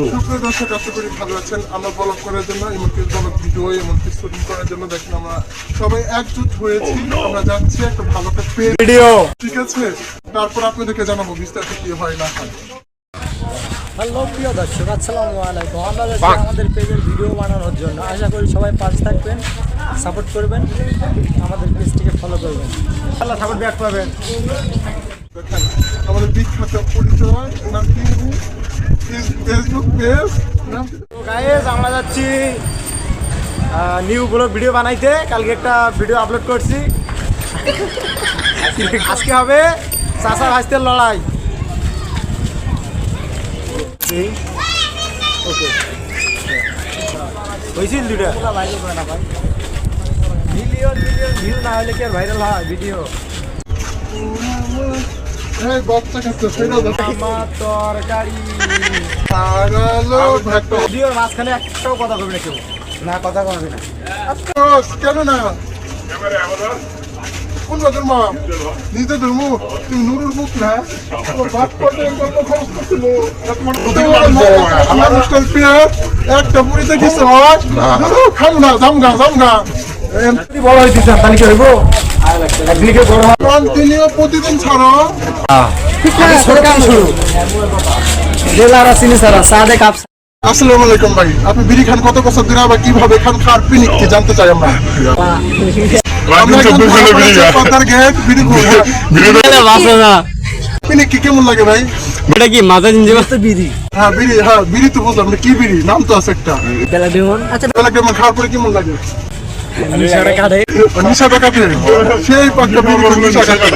সুপ্রিয় দর্শক, আশা করি ভালো আছেন। আমরা ব্লগ করার জন্য এমনকি ব্লগ ভিডিও এমনকি শুটিং করার জন্য দেখেন আমরা সবাই একজুট হয়েছি। আমরা যাচ্ছি একটা ভালো একটা ভিডিও, ঠিক আছে? তারপর আপনাদেরকে জানাবো বিস্তারিত কি হয় না হয়। হ্যালো প্রিয় দর্শক, আসসালামু আলাইকুম। আমরা যাচ্ছি আমাদের পেজের ভিডিও বানানোর জন্য। আশা করি সবাই পাশে থাকবেন, সাপোর্ট করবেন, আমাদের পেজটিকে ফলো করবেন, আল্লাহ সাপোর্ট ব্যাক পাবেন। দেখেন আমাদের বিখ্যাত পরিচয় নাম কি, ফেসবুক পেজ নাম কি? তো গাইস, আমরা যাচ্ছি নিউ ব্লগ ভিডিও বানাইতে। কালকে একটা ভিডিও আপলোড করছি, আজকে হবে চাচা ভাইস্তের লড়াই। ওকে হয়েছিল দুটা মিলিয়ন ভিউ না হলে কি আর ভাইরাল হয় ভিডিও? এই বাচ্চা কাচ্চা সেটা দেখো। আমার তরকারি হারালো ঢাকা। ভিডিওর মাঝখানে একটাও কথা বলবে না কেউ, না কথা বলবে না। আফসোস, কেন না? কোন বাজার মা? নিজে ধর্ম তুমি নুরুর মুখ না? তোমার বাপ কত গল্প খরচ করছিল? আমার অনুষ্ঠান পেঁয়াজ একটা পুরিতে কিছু হয় খাবো না, জামগা জামগা বড় হয়েছে তাহলে কি হইব? একদিকে বড় কন্টিনিউ প্রতিদিন ছাড়ো। সরকার শুরু জেলারা চিনি সারা সাদে কাপ। আসসালামু আলাইকুম ভাই, আপনি বিড়ি খান কত বছর ধরে, আবার কিভাবে খান, খার পিনিক কি জানতে চাই আমরা। পিনিক কি কেমন লাগে ভাই? এটা কি মাথা জিঞ্জিবা তো বিড়ি? হ্যাঁ বিড়ি, হ্যাঁ বিড়ি তো বুঝলাম, কি বিড়ি নাম তো আছে একটা। আচ্ছা কেমন খাওয়ার পরে কেমন লাগে? নিশাটা কাটে, নিশাটা কাটে সেই পাক্কা বিড়ি নিশা কাটে।